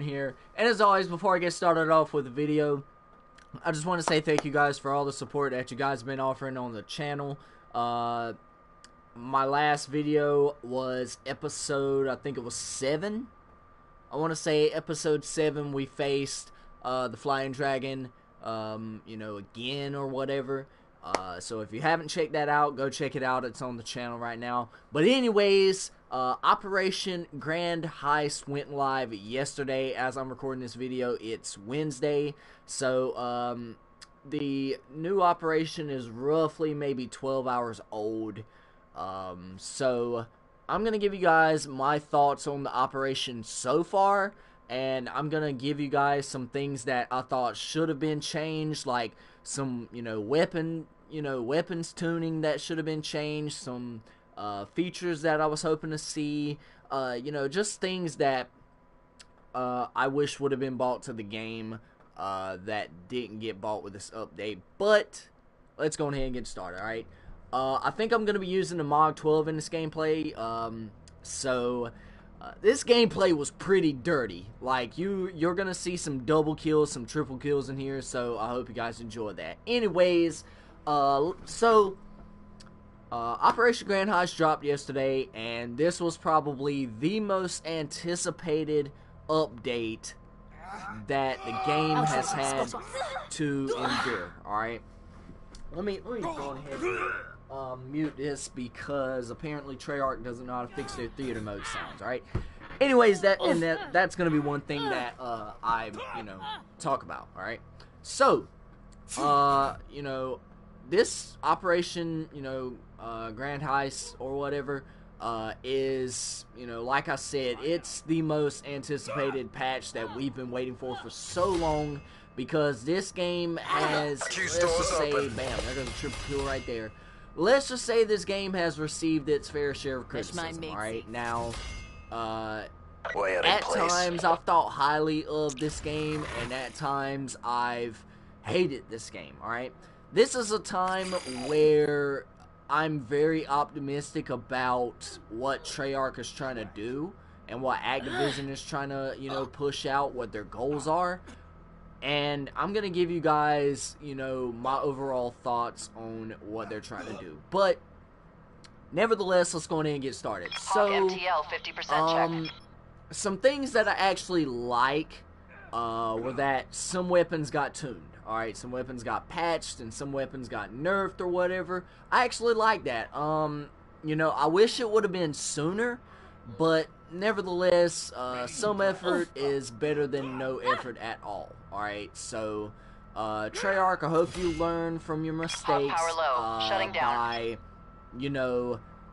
Crazyspartan here, and as always, before I get started off with the video, I just want to say thank you guys for all the support that you guys have been offering on the channel. My last video was episode, I think it was 7. I want to say episode 7, we faced the Flying Dragon, you know, again or whatever. So if you haven't checked that out, go check it out. It's on the channel right now. But anyways, Operation Grand Heist went live yesterday. As I'm recording this video, it's Wednesday. So the new operation is roughly maybe 12 hours old. So I'm going to give you guys my thoughts on the operation so far. And I'm going to give you guys some things that I thought should have been changed, like some, weapons tuning that should have been changed, some features that I was hoping to see, just things that I wish would have been brought to the game that didn't get bought with this update. But let's go ahead and get started, alright? I think I'm going to be using the Mod 12 in this gameplay, this gameplay was pretty dirty. Like, you're gonna see some double kills, some triple kills in here, so I hope you guys enjoy that. Anyways, Operation Grand Heist dropped yesterday, and this was probably the most anticipated update that the game has had to endure, alright? Let me go ahead and mute this because apparently Treyarch doesn't know how to fix their theater mode sounds, alright? Anyways, that's gonna be one thing that I talk about, alright? So, this operation, Grand Heist or whatever, is, like I said, it's the most anticipated patch that we've been waiting for so long, because this game has, let's just say, bam, there goes a triple kill right there. Let's just say this game has received its fair share of criticism, alright? Now, at times I've thought highly of this game, and at times I've hated this game, alright? This is a time where I'm very optimistic about what Treyarch is trying to do, and what Activision is trying to, push out, what their goals are. And I'm going to give you guys, my overall thoughts on what they're trying to do. But, nevertheless, let's go ahead and get started. So, MTL 50% check. Some things that I actually like were that some weapons got tuned. Alright, some weapons got patched and some weapons got nerfed or whatever. I actually like that. I wish it would have been sooner, but nevertheless, some effort is better than no effort at all. Alright, so, Treyarch, I hope you learn from your mistakes Shutting down. by,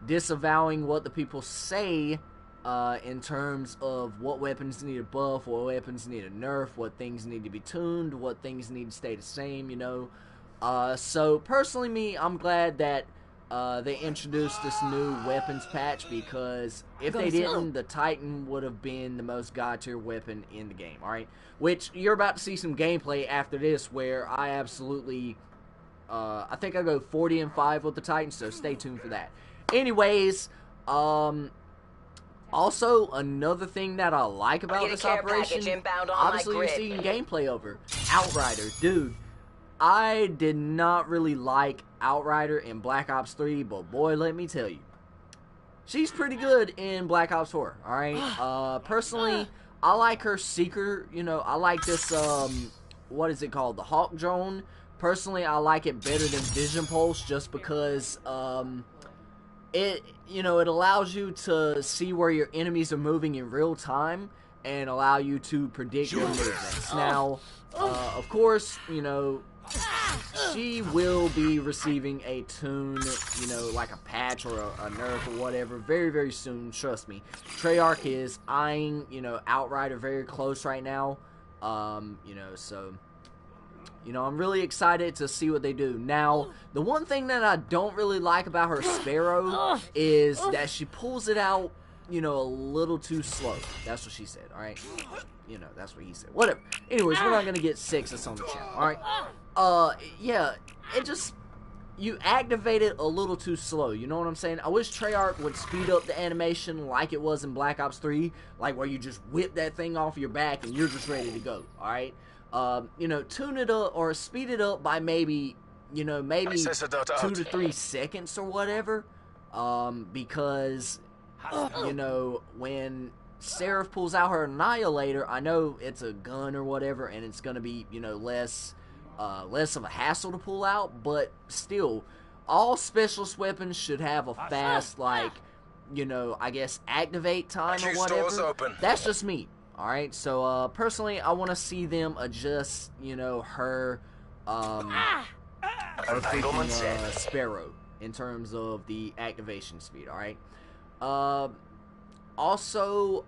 disavowing what the people say in terms of what weapons need a buff, what weapons need a nerf, what things need to be tuned, what things need to stay the same, So, personally, I'm glad that they introduced this new weapons patch, because if they didn't, the Titan would have been the most god tier weapon in the game, alright? Which, you're about to see some gameplay after this where I absolutely, I think I go 40-5 with the Titan, so stay tuned for that. Anyways, also, another thing that I like about this operation, obviously you're seeing gameplay over, Outrider. Dude, I did not really like Outrider in Black Ops 3, but boy, let me tell you, she's pretty good in Black Ops 4, alright? Personally, I like her Seeker, I like this, what is it called, the Hawk Drone. Personally, I like it better than Vision Pulse, just because, it allows you to see where your enemies are moving in real time and allow you to predict your movements. Now, of course, she will be receiving a tune, like a patch or a nerf or whatever very, very soon, trust me. Treyarch is eyeing, Outrider very close right now, so... I'm really excited to see what they do. Now, the one thing that I don't really like about her Sparrow is that she pulls it out, a little too slow. That's what she said, alright? That's what he said. Whatever. Anyways, we're not going to get sexist on the channel, alright? Yeah, it just... you activate it a little too slow, you know what I'm saying? I wish Treyarch would speed up the animation like it was in Black Ops 3, like where you just whip that thing off your back and you're just ready to go, alright? You know, tune it up or speed it up by maybe, you know, maybe 2 to 3 seconds or whatever, because, you know, when Seraph pulls out her Annihilator, I know it's a gun or whatever, and it's gonna be, you know, less of a hassle to pull out, but still, all specialist weapons should have a fast, like, you know, I guess, activate time or whatever. That's just me, alright? So, personally, I want to see them adjust, you know, her, Sparrow in terms of the activation speed, alright? Also,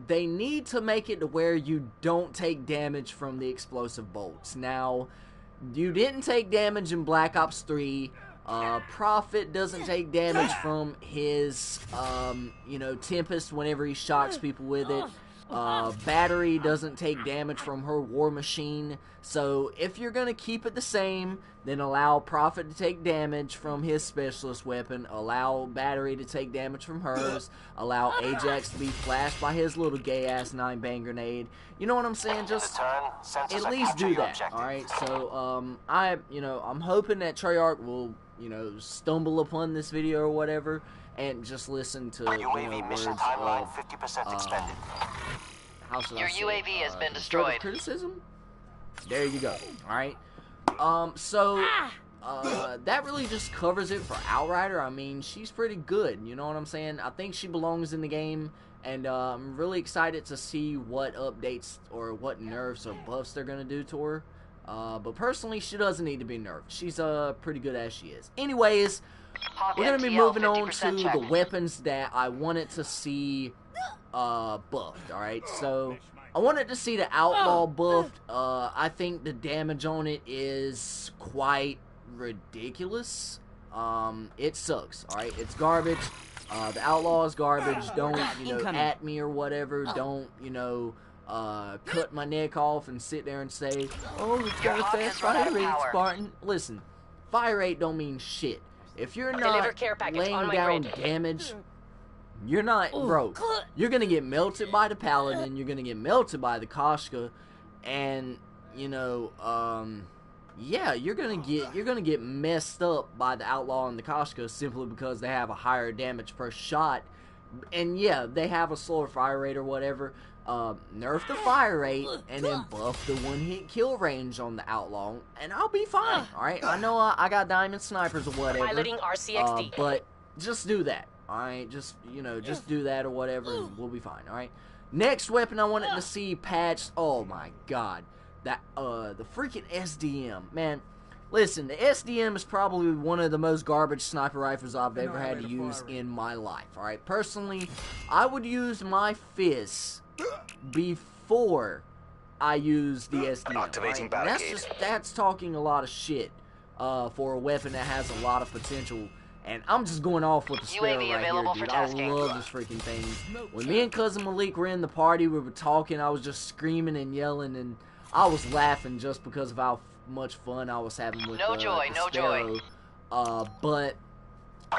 they need to make it to where you don't take damage from the explosive bolts. Now, you didn't take damage in Black Ops 3. Prophet doesn't take damage from his, you know, Tempest whenever he shocks people with it. Battery doesn't take damage from her War Machine. So, if you're gonna keep it the same, then allow Prophet to take damage from his specialist weapon, allow Battery to take damage from hers, allow Ajax to be flashed by his little gay-ass 9-bang grenade. You know what I'm saying? Just at least do that, alright? So, I'm hoping that Treyarch will, you know, stumble upon this video or whatever, and just listen to, you know, words of, your UAV has been destroyed. Criticism? There you go. Alright. That really just covers it for Outrider. I mean, she's pretty good, you know what I'm saying? I think she belongs in the game, and I'm really excited to see what updates or what nerfs or buffs they're gonna do to her. But personally, she doesn't need to be nerfed. She's pretty good as she is. Anyways, we're going to be moving on to the weapons that I wanted to see buffed, alright? So, I wanted to see the Outlaw buffed. I think the damage on it is quite ridiculous. It sucks, alright? It's garbage. The Outlaw is garbage. Don't, you know, at me or whatever. Don't, you know, cut my neck off and sit there and say, oh, it's got a fast fire rate, Spartan. Listen, fire rate don't mean shit. If you're not laying down damage, you're not, bro, you're gonna get melted by the Paladin, you're gonna get melted by the Koshka, and, you know, yeah, you're gonna get messed up by the Outlaw and the Koshka simply because they have a higher damage per shot, and yeah, they have a slower fire rate or whatever. Nerf the fire rate, and then buff the one-hit kill range on the Outlaw, and I'll be fine, alright? I know I got diamond snipers or whatever, piloting RCXD. but just do that, alright? Just, you know, just do that or whatever, and we'll be fine, alright? Next weapon I wanted to see patched, oh my god, that, the freaking SDM, man. Listen, the SDM is probably one of the most garbage sniper rifles I've ever had to use in my life, alright? Personally, I would use my fists before I use the SDM, right? That's talking a lot of shit for a weapon that has a lot of potential, and I'm just going off with the Sparrow right here, dude. I love this freaking thing. When me and Cousin Malik were in the party, we were talking, I was just screaming and yelling, and I was laughing just because of how much fun I was having with the Sparrow. But,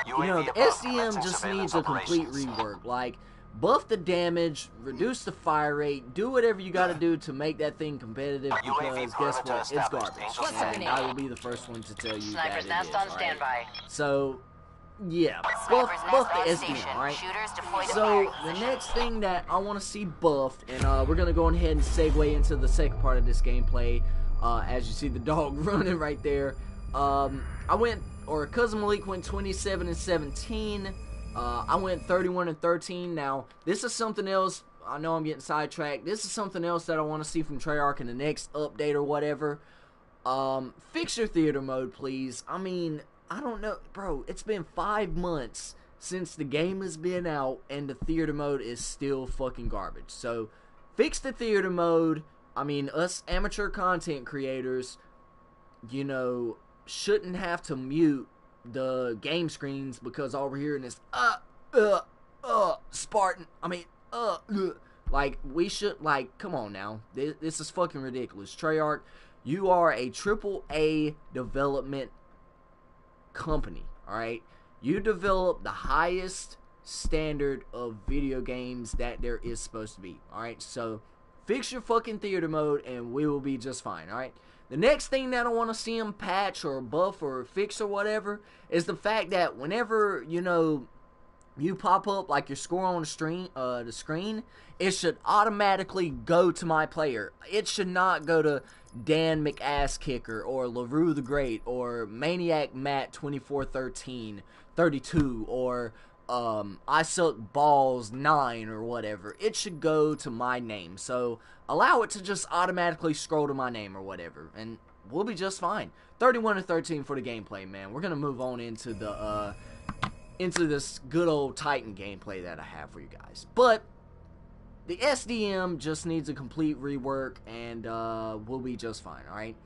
you know, the SDM just needs a complete rework. Like, buff the damage, reduce the fire rate, do whatever you gotta do to make that thing competitive, because guess what? It's garbage. And I will be the first one to tell you that it is, right? So, yeah, buff the SDM, alright? So, the next thing that I want to see buffed, and we're gonna go ahead and segue into the second part of this gameplay, as you see the dog running right there. Cousin Malik went 27 and 17. I went 31 and 13. Now, this is something else. I know I'm getting sidetracked. This is something else that I want to see from Treyarch in the next update or whatever. Fix your theater mode, please. I mean, I don't know. Bro, it's been 5 months since the game has been out, and the theater mode is still fucking garbage. So, fix the theater mode. I mean, us amateur content creators, you know, shouldn't have to mute the game screens because all we're hearing is Spartan. I mean, like, we should, like, come on now. This is fucking ridiculous. Treyarch, You are a AAA development company, alright? You develop the highest standard of video games that there is supposed to be, alright? So, fix your fucking theater mode and we will be just fine, alright? The next thing that I want to see them patch or buff or fix or whatever is the fact that whenever, you know, you pop up like your score on the screen, it should automatically go to my player. It should not go to Dan McAsskicker or LaRue the Great or Maniac Matt 2413 32 or I Suck Balls 9 or whatever. It should go to my name. So allow it to just automatically scroll to my name or whatever, and we'll be just fine. 31-13 for the gameplay, man. We're gonna move on into the into this good old Titan gameplay that I have for you guys. But the SDM just needs a complete rework, and we'll be just fine, alright?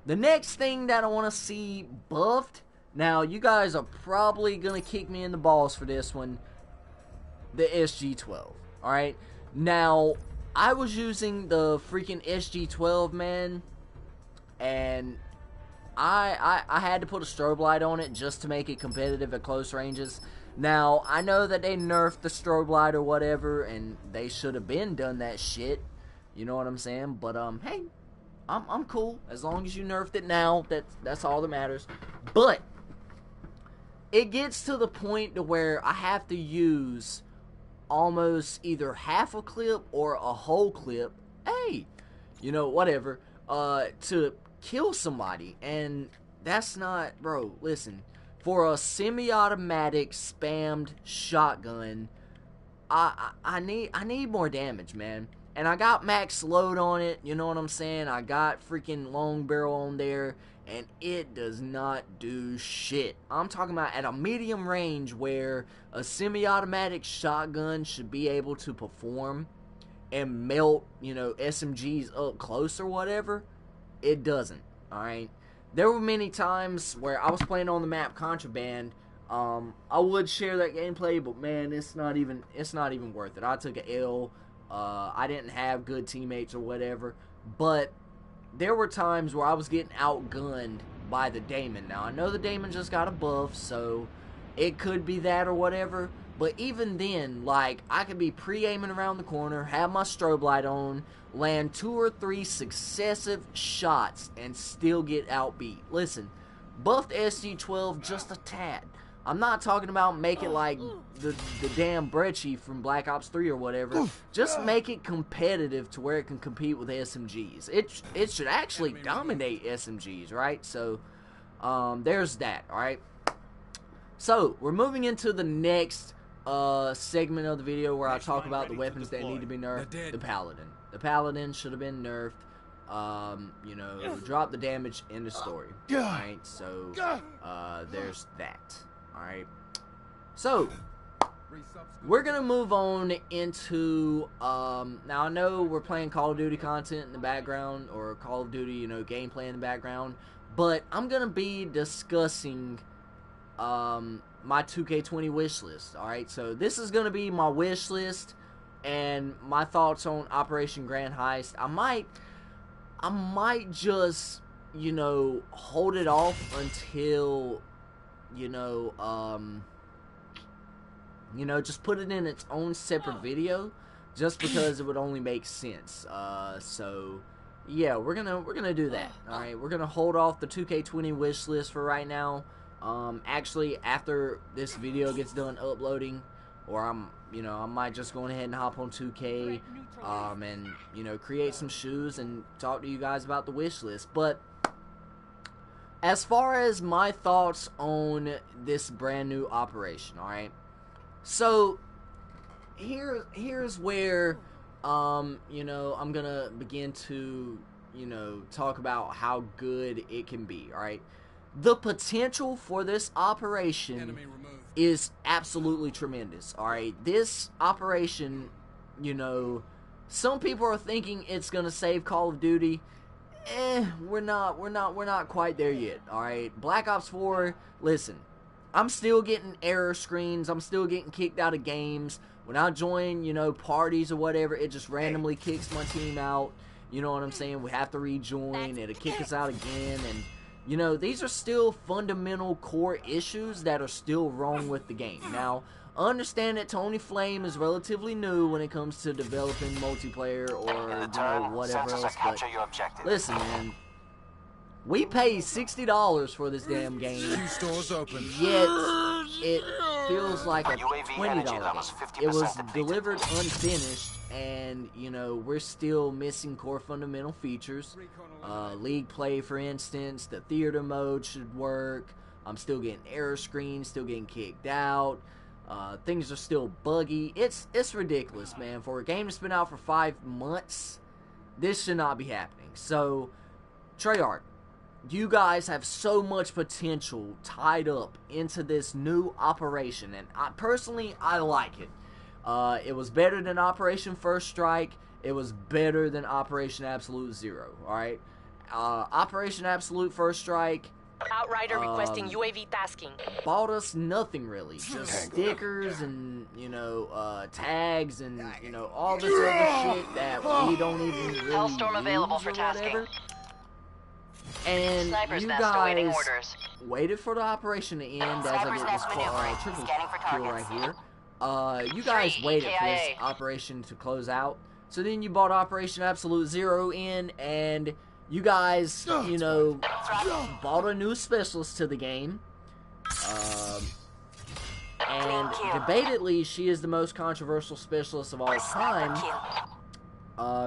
The next thing that I want to see buffed, now you guys are probably going to kick me in the balls for this one, the SG-12, alright? Now, I was using the freaking SG-12, man, and I had to put a strobe light on it just to make it competitive at close ranges. Now, I know that they nerfed the strobe light or whatever, and they should have been done that shit. You know what I'm saying? But, hey, I'm cool. As long as you nerfed it now, that's all that matters. But, it gets to the point to where I have to use almost either half a clip or a whole clip, hey, you know, whatever, to kill somebody. And that's not, bro, listen. For a semi-automatic spammed shotgun, I need more damage, man. And I got max load on it, you know what I'm saying? I got freaking long barrel on there, and it does not do shit. I'm talking about at a medium range where a semi-automatic shotgun should be able to perform and melt, you know, SMGs up close or whatever. It doesn't, alright? There were many times where I was playing on the map Contraband. I would share that gameplay, but man, it's not even worth it. I took a L. I didn't have good teammates or whatever, but there were times where I was getting outgunned by the Daemon. Now I know the Daemon just got a buff, so it could be that or whatever. But even then, like, I could be pre-aiming around the corner, have my strobe light on, land 2 or 3 successive shots, and still get outbeat. Listen, buff the SG-12 just a tad. I'm not talking about make it like the damn Brecci from Black Ops 3 or whatever. Just make it competitive to where it can compete with SMGs. It should actually dominate SMGs, right? So, there's that, alright? So, we're moving into the next segment of the video where I talk about the weapons that need to be nerfed. The Paladin. The Paladin should have been nerfed. You know, drop the damage in the story. Alright, so there's that. Alright. So we're gonna move on into now I know we're playing Call of Duty content in the background, or Call of Duty, you know, gameplay in the background, but I'm gonna be discussing my 2K20 wish list. Alright, so this is gonna be my wish list and my thoughts on Operation Grand Heist. I might just, you know, hold it off until, you know, just put it in its own separate video, just because it would only make sense. So yeah, we're gonna do that. All right, we're gonna hold off the 2K20 wish list for right now. Actually, after this video gets done uploading, or I might just go ahead and hop on 2K, and, you know, create some shoes and talk to you guys about the wish list. But as far as my thoughts on this brand new operation, alright? So, here's where, you know, I'm gonna begin to, you know, talk about how good it can be, alright? The potential for this operation is absolutely tremendous, alright? This operation, you know, some people are thinking it's gonna save Call of Duty. We're not quite there yet, alright? Black Ops 4, listen, I'm still getting error screens, I'm still getting kicked out of games. When I join, you know, parties or whatever, it just randomly kicks my team out. You know what I'm saying? We have to rejoin. It'll kick us out again. And, you know, these are still fundamental core issues that are still wrong with the game. Now, understand that Tony Flame is relatively new when it comes to developing multiplayer or, you know, whatever else. But listen, man. We paid $60 for this damn game, yet it feels like a $20 game. It was delivered unfinished, and, you know, we're still missing core fundamental features. League play, for instance, the theater mode should work. I'm still getting error screens, still getting kicked out. Things are still buggy. It's ridiculous, man. For a game that's been out for 5 months, this should not be happening. So, Treyarch, you guys have so much potential tied up into this new operation, and personally, I like it. It was better than Operation First Strike. It was better than Operation Absolute Zero, alright? Operation Absolute First Strike... Outrider requesting UAV tasking. Bought us nothing, really. Just stickers and, you know, tags and, you know, all this other shit that we don't even really Hellstorm available for whatever. tasking. And Sniper's you nest guys awaiting orders. waited for the operation to end as I get this triple kill right here. You guys waited for this operation to close out. So then you bought Operation Absolute Zero in, and you guys, you know, bought a new specialist to the game. And debatedly, she is the most controversial specialist of all time,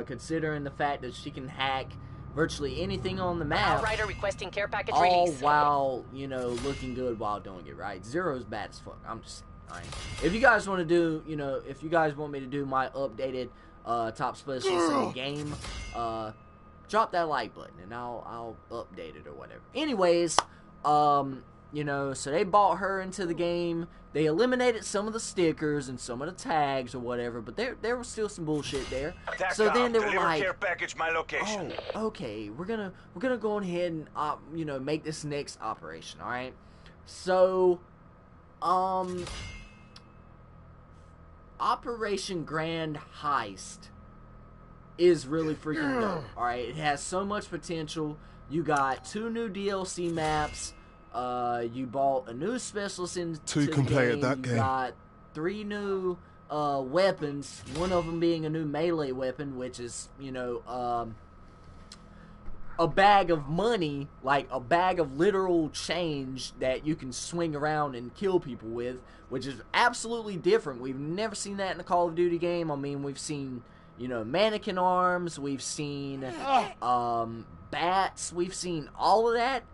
considering the fact that she can hack virtually anything on the map, Outrider requesting care package all release. while, you know, looking good while doing it, right? Zero's bad as fuck. I'm just saying. If you guys want to do, you know, if you guys want me to do my updated top specialist in the game, drop that like button and I'll update it or whatever. Anyways, you know, so they bought her into the game. They eliminated some of the stickers and some of the tags or whatever, but there was still some bullshit there. So then they were like, care package my location. "Oh, okay, we're gonna go ahead and you know, make this next operation, all right?" So, Operation Grand Heist is really freaking dope. All right, it has so much potential. You got 2 new DLC maps. You bought a new specialist into the game. You got 3 new weapons. One of them being a new melee weapon, which is, you know, a bag of money, like a bag of literal change that you can swing around and kill people with, which is absolutely different. We've never seen that in a Call of Duty game. I mean, we've seen, you know, mannequin arms. We've seen bats. We've seen all of that.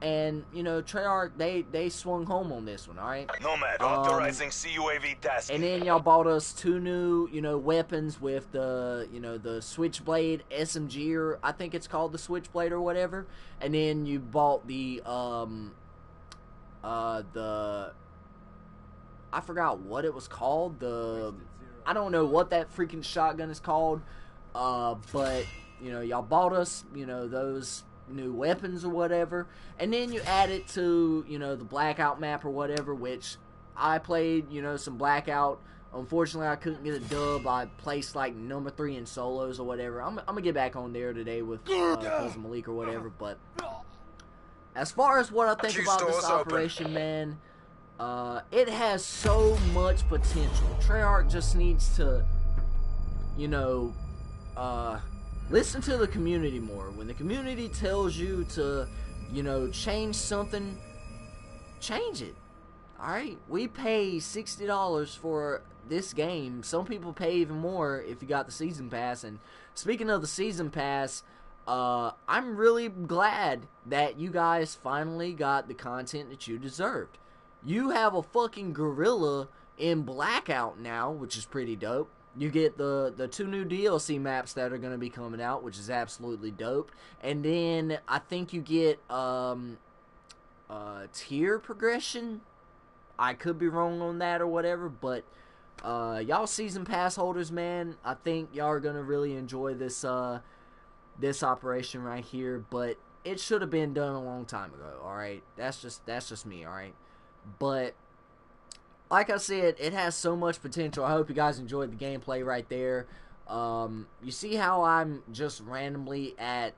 And, you know, Treyarch, they swung home on this one, alright? Nomad, authorizing CUAV task. And then y'all bought us 2 new, you know, weapons with the, you know, the Switchblade SMG, or I think it's called the Switchblade or whatever. And then you bought the, I forgot what it was called, I don't know what that freaking shotgun is called, but, you know, y'all bought us, you know, those new weapons or whatever, and then you add it to, you know, the Blackout map or whatever, which I played, you know, some Blackout. Unfortunately, I couldn't get a dub. I placed like number 3 in solos or whatever. I'm gonna get back on there today with Cousin Malik or whatever. But as far as what I think about this operation, man, it has so much potential. Treyarch just needs to, you know, listen to the community more. When the community tells you to, you know, change something, change it. Alright? We pay $60 for this game. Some people pay even more if you got the season pass. And speaking of the season pass, I'm really glad that you guys finally got the content that you deserved. You have a fucking gorilla in Blackout now, which is pretty dope. You get the 2 new DLC maps that are going to be coming out, which is absolutely dope. And then I think you get tier progression. I could be wrong on that or whatever, but y'all season pass holders, man, I think y'all are going to really enjoy this this operation right here. But it should have been done a long time ago, alright? That's just me, alright? But like I said, it has so much potential. I hope you guys enjoyed the gameplay right there. You see how I'm just randomly at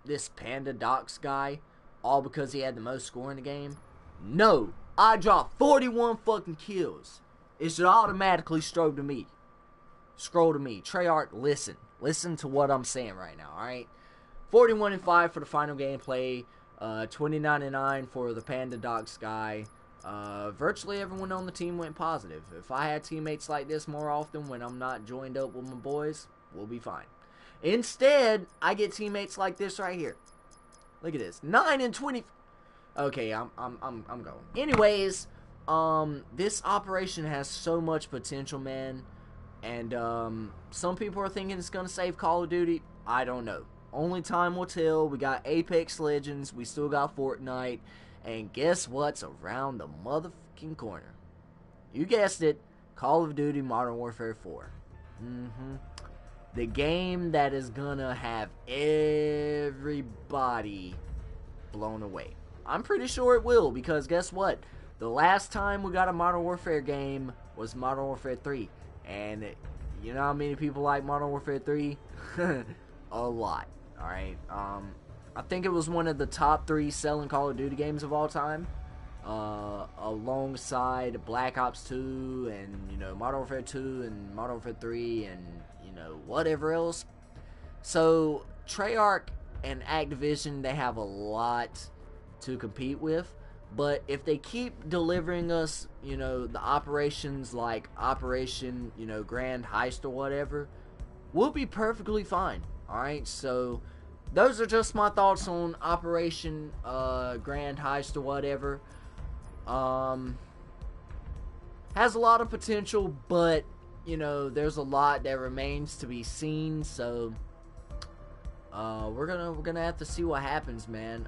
this Panda Docs guy, all because he had the most score in the game? No, I dropped 41 fucking kills. It should automatically scroll to me. Treyarch, listen to what I'm saying right now, alright? 41-5 for the final gameplay, 29-9 for the Panda Docs guy. Virtually everyone on the team went positive. If I had teammates like this more often when I'm not joined up with my boys, we'll be fine. Instead, I get teammates like this right here. Look at this, 9-20. Okay, I'm going. Anyways, this operation has so much potential, man. And some people are thinking it's gonna save Call of Duty. I don't know. Only time will tell. We got Apex Legends. We still got Fortnite. And guess what's around the motherfucking corner? You guessed it. Call of Duty Modern Warfare 4. The game that is gonna have everybody blown away. I'm pretty sure it will, because guess what? The last time we got a Modern Warfare game was Modern Warfare 3. And you know how many people like Modern Warfare 3? A lot. Alright. I think it was one of the top 3 selling Call of Duty games of all time. Alongside Black Ops 2 and, you know, Modern Warfare 2 and Modern Warfare 3 and, you know, whatever else. So, Treyarch and Activision, they have a lot to compete with. But if they keep delivering us, you know, the operations like Operation, you know, Grand Heist or whatever, we'll be perfectly fine. Alright, so those are just my thoughts on Operation Grand Heist or whatever. Has a lot of potential, but, you know, there's a lot that remains to be seen, so we're gonna have to see what happens, man.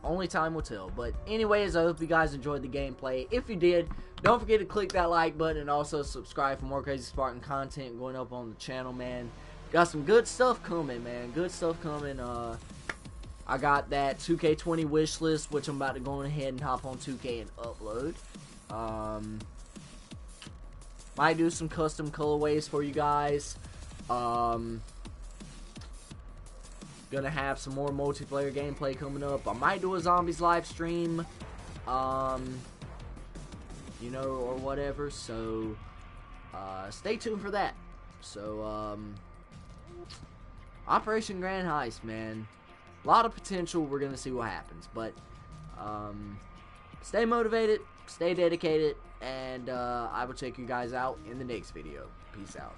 Only time will tell. But anyways, I hope you guys enjoyed the gameplay. If you did, don't forget to click that like button and also subscribe for more Crazy Spartan content going up on the channel, man. Got some good stuff coming, man. Good stuff coming. I got that 2K20 wish list, which I'm about to go ahead and hop on 2K and upload. Might do some custom colorways for you guys. Gonna have some more multiplayer gameplay coming up. I might do a zombies live stream, you know, or whatever. So stay tuned for that. So Operation Grand Heist, man, a lot of potential. We're gonna see what happens, but stay motivated, stay dedicated, and I will check you guys out in the next video. Peace out.